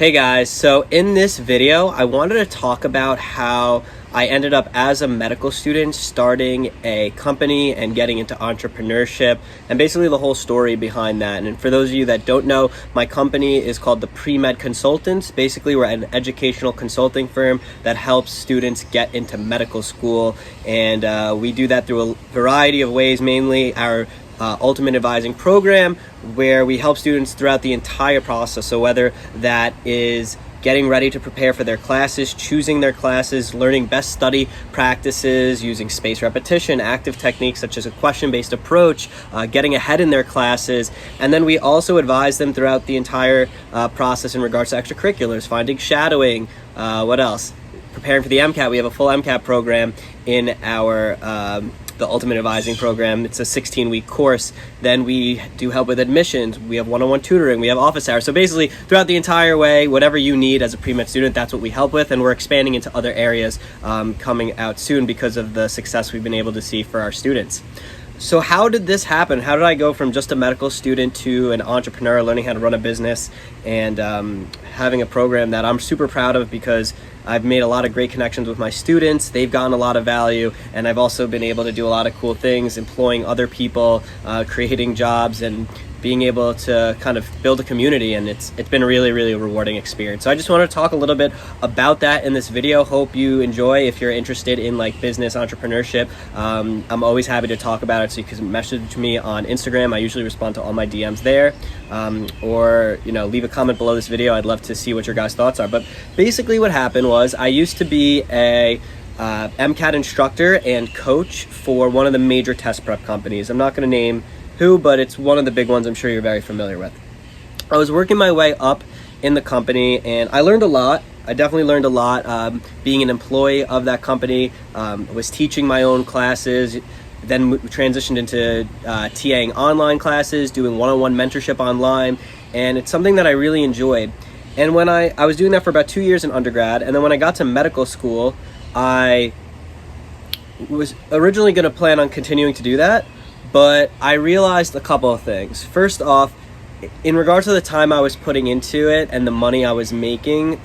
Hey guys, so in this video, I wanted to talk about how I ended up as a medical student starting a company and getting into entrepreneurship and basically the whole story behind that. And for those of you that don't know, my company is called the Premed Consultants. Basically, we're an educational consulting firm that helps students get into medical school. And we do that through a variety of ways, mainly our ultimate advising program, where we help students throughout the entire process. So whether that is getting ready to prepare for their classes, choosing their classes, learning best study practices, using spaced repetition, active techniques such as a question-based approach, getting ahead in their classes. And then we also advise them throughout the entire process in regards to extracurriculars, finding shadowing, what else? Preparing for the MCAT. We have a full MCAT program in our the Ultimate Advising program. It's a 16-week course. Then we do help with admissions. We have one-on-one tutoring. We have office hours. So basically, throughout the entire way, whatever you need as a pre-med student, that's what we help with. And we're expanding into other areas coming out soon because of the success we've been able to see for our students. So how did this happen? How did I go from just a medical student to an entrepreneur, learning how to run a business and having a program that I'm super proud of, because I've made a lot of great connections with my students. They've gotten a lot of value, and I've also been able to do a lot of cool things, employing other people, creating jobs, and being able to kind of build a community. And it's been a really, really rewarding experience. So I just want to talk a little bit about that in this video. Hope you enjoy. If you're interested in like business entrepreneurship, I'm always happy to talk about it. So you can message me on Instagram. I usually respond to all my DMs there, or leave a comment below this video. I'd love to see what your guys' thoughts are. But basically what happened was I used to be a MCAT instructor and coach for one of the major test prep companies. I'm not going to name who, but it's one of the big ones I'm sure you're very familiar with. I was working my way up in the company, and I learned a lot. I definitely learned a lot being an employee of that company. Was teaching my own classes, then transitioned into TAing online classes, doing one-on-one mentorship online, and it's something that I really enjoyed. And when I was doing that for about 2 years in undergrad, and then when I got to medical school, I was originally going to plan on continuing to do that, but I realized a couple of things. First off, in regards to the time I was putting into it and the money I was making,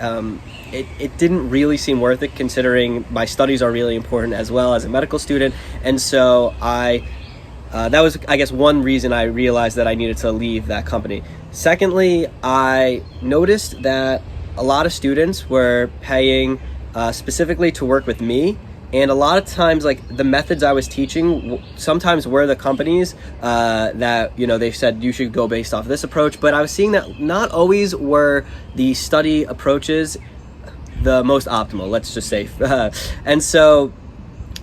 it didn't really seem worth it, considering my studies are really important as well as a medical student. And so that was, I guess, one reason I realized that I needed to leave that company. Secondly, I noticed that a lot of students were paying specifically to work with me. And a lot of times, like, the methods I was teaching sometimes were the companies that, they said you should go based off this approach. But I was seeing that not always were the study approaches the most optimal, let's just say. And so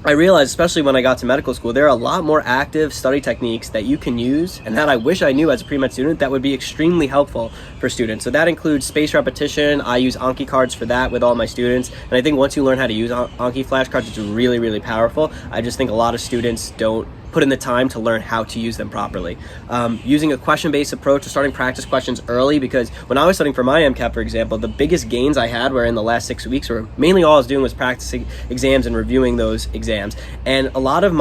I realized, especially when I got to medical school, there are a lot more active study techniques that you can use and that I wish I knew as a pre-med student that would be extremely helpful for students. So that includes spaced repetition. I use Anki cards for that with all my students. And I think once you learn how to use Anki flashcards, it's really, really powerful. I just think a lot of students don't put in the time to learn how to use them properly. Using a question-based approach to starting practice questions early, because when I was studying for my MCAT, for example, the biggest gains I had were in the last 6 weeks, where mainly all I was doing was practicing exams and reviewing those exams. And a lot of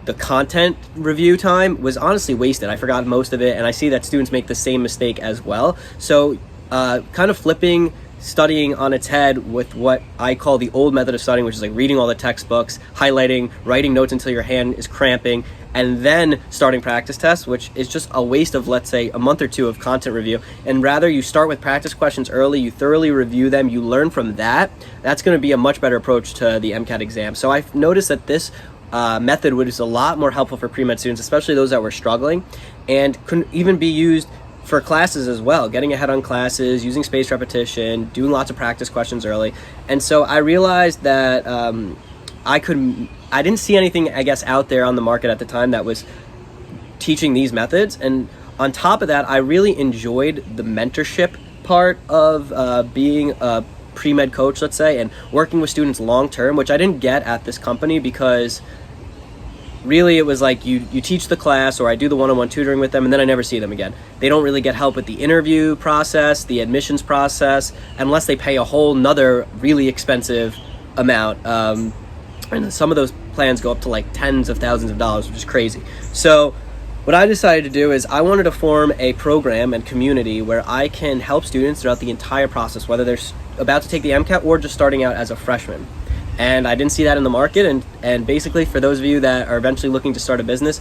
the content review time was honestly wasted. I forgot most of it, and I see that students make the same mistake as well. So kind of flipping studying on its head with what I call the old method of studying, which is like reading all the textbooks, highlighting, writing notes until your hand is cramping, and then starting practice tests, which is just a waste of, let's say, a month or two of content review. And rather, you start with practice questions early, you thoroughly review them, you learn from that. That's going to be a much better approach to the MCAT exam. So I've noticed that this method was a lot more helpful for pre-med students, especially those that were struggling, and could even be used for classes as well, getting ahead on classes, using spaced repetition, doing lots of practice questions early. And so I realized that I didn't see anything, I guess, out there on the market at the time that was teaching these methods. And on top of that, I really enjoyed the mentorship part of being a pre-med coach, let's say, and working with students long term, which I didn't get at this company, because really it was like you teach the class, or I do the one-on-one tutoring with them, and then I never see them again. They don't really get help with the interview process, the admissions process, unless they pay a whole nother really expensive amount. And some of those plans go up to like tens of thousands of dollars, which is crazy. So what I decided to do is I wanted to form a program and community where I can help students throughout the entire process, whether they're about to take the MCAT or just starting out as a freshman. And I didn't see that in the market, and basically for those of you that are eventually looking to start a business,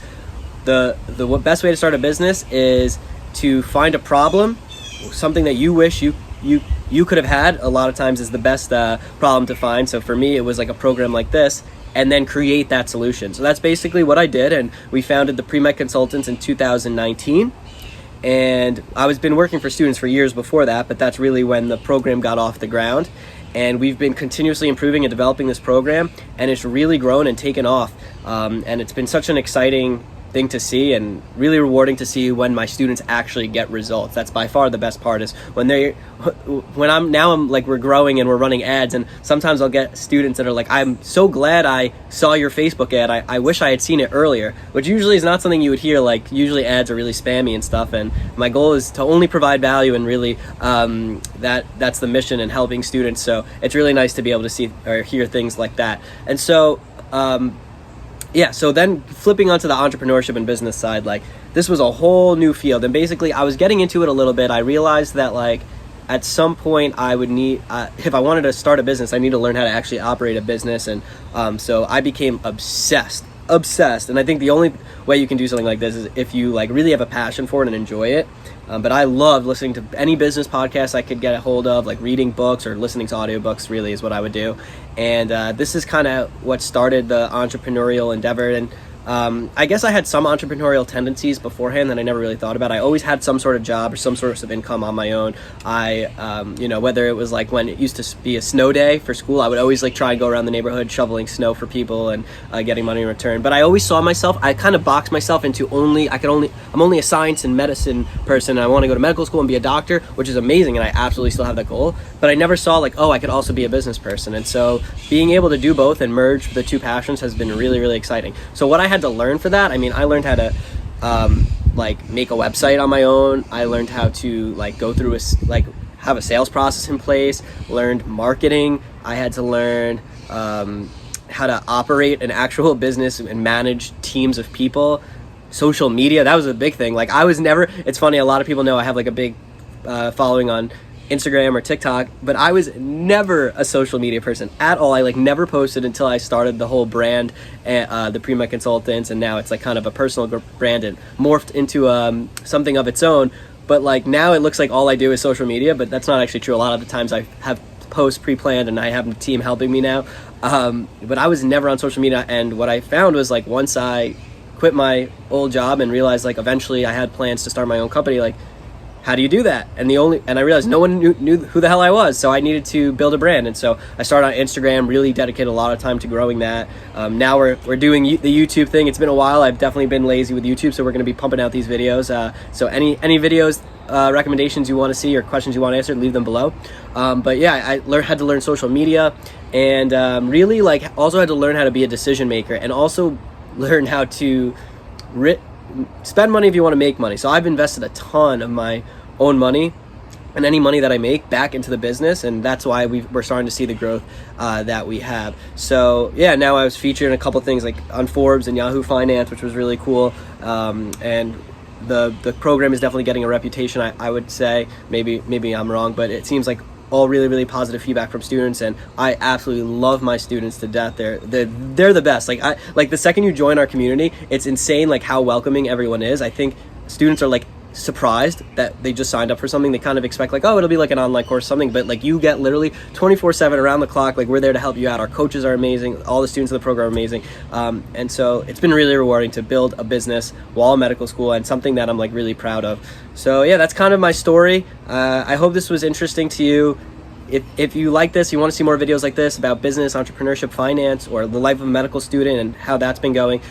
the best way to start a business is to find a problem, something that you wish you could have had. A lot of times is the best problem to find. So for me, it was like a program like this, and then create that solution. So that's basically what I did, and we founded the Premed Consultants in 2019. And I was been working for students for years before that, but that's really when the program got off the ground. And we've been continuously improving and developing this program, and it's really grown and taken off. And it's been such an exciting thing to see, and really rewarding to see when my students actually get results. That's by far the best part, is when I'm like, we're growing and we're running ads, and sometimes I'll get students that are like, I'm so glad I saw your Facebook ad. I wish I had seen it earlier, which usually is not something you would hear. Like, usually ads are really spammy and stuff, and my goal is to only provide value, and really that's the mission in helping students. So it's really nice to be able to see or hear things like that. And so yeah, so then flipping onto the entrepreneurship and business side, like, this was a whole new field. And basically I was getting into it a little bit. I realized that, like, at some point I would need, if I wanted to start a business, I need to learn how to actually operate a business. And so I became obsessed. And I think the only way you can do something like this is if you, like, really have a passion for it and enjoy it. But I love listening to any business podcast I could get a hold of, like reading books or listening to audiobooks, really is what I would do. And this is kind of what started the entrepreneurial endeavor. And I guess I had some entrepreneurial tendencies beforehand that I never really thought about. I always had some sort of job or some source of income on my own. Whether it was like when it used to be a snow day for school, I would always like try and go around the neighborhood shoveling snow for people and getting money in return. But I always saw myself, I kind of boxed myself into I'm only a science and medicine person, and I want to go to medical school and be a doctor, which is amazing, and I absolutely still have that goal. But I never saw like, oh, I could also be a business person. And so being able to do both and merge the two passions has been really, really exciting. So what I had to learn for that, I learned how to make a website on my own. I learned how to go through have a sales process in place, learned marketing. I had to learn how to operate an actual business and manage teams of people. Social media, that was a big thing. It's funny, a lot of people know I have like a big following on Instagram or TikTok, but I was never a social media person at all. I never posted until I started the whole brand, the Premed Consultants, and now it's like kind of a personal brand and morphed into something of its own. But now it looks like all I do is social media, but that's not actually true. A lot of the times I have posts pre-planned and I have a team helping me now. But I was never on social media, and what I found was once I quit my old job and realized eventually I had plans to start my own company, how do you do that? And I realized no one knew who the hell I was, so I needed to build a brand. And so I started on Instagram, really dedicated a lot of time to growing that. Now we're doing the YouTube thing. It's been a while. I've definitely been lazy with YouTube, so we're going to be pumping out these videos. So any videos, recommendations you want to see or questions you want answered, leave them below. But yeah, I had to learn social media, and really also had to learn how to be a decision maker, and also learn how to spend money if you want to make money. So I've invested a ton of my own money and any money that I make back into the business, and that's why we're starting to see the growth that we have. So yeah, now I was featured in a couple things on Forbes and Yahoo Finance, which was really cool. And the program is definitely getting a reputation. I would say, maybe I'm wrong, but it seems like all really, really positive feedback from students, and I absolutely love my students to death. They're the best. The second you join our community, it's insane how welcoming everyone is. I think students are surprised that they just signed up for something. They kind of expect it'll be an online course or something, but you get literally 24/7 around the clock. We're there to help you out. Our coaches are amazing. All the students in the program are amazing. And so it's been really rewarding to build a business while in medical school, and something that I'm really proud of. So yeah, that's kind of my story. I hope this was interesting to you. If you like this, you want to see more videos like this about business, entrepreneurship, finance, or the life of a medical student and how that's been going,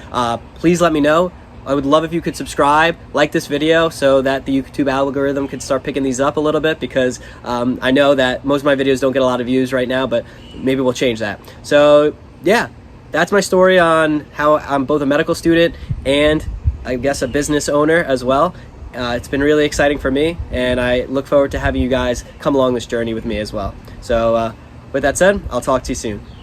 please let me know. I would love if you could subscribe, like this video, so that the YouTube algorithm could start picking these up a little bit, because I know that most of my videos don't get a lot of views right now, but maybe we'll change that. So yeah, that's my story on how I'm both a medical student and I guess a business owner as well. It's been really exciting for me, and I look forward to having you guys come along this journey with me as well. So with that said, I'll talk to you soon.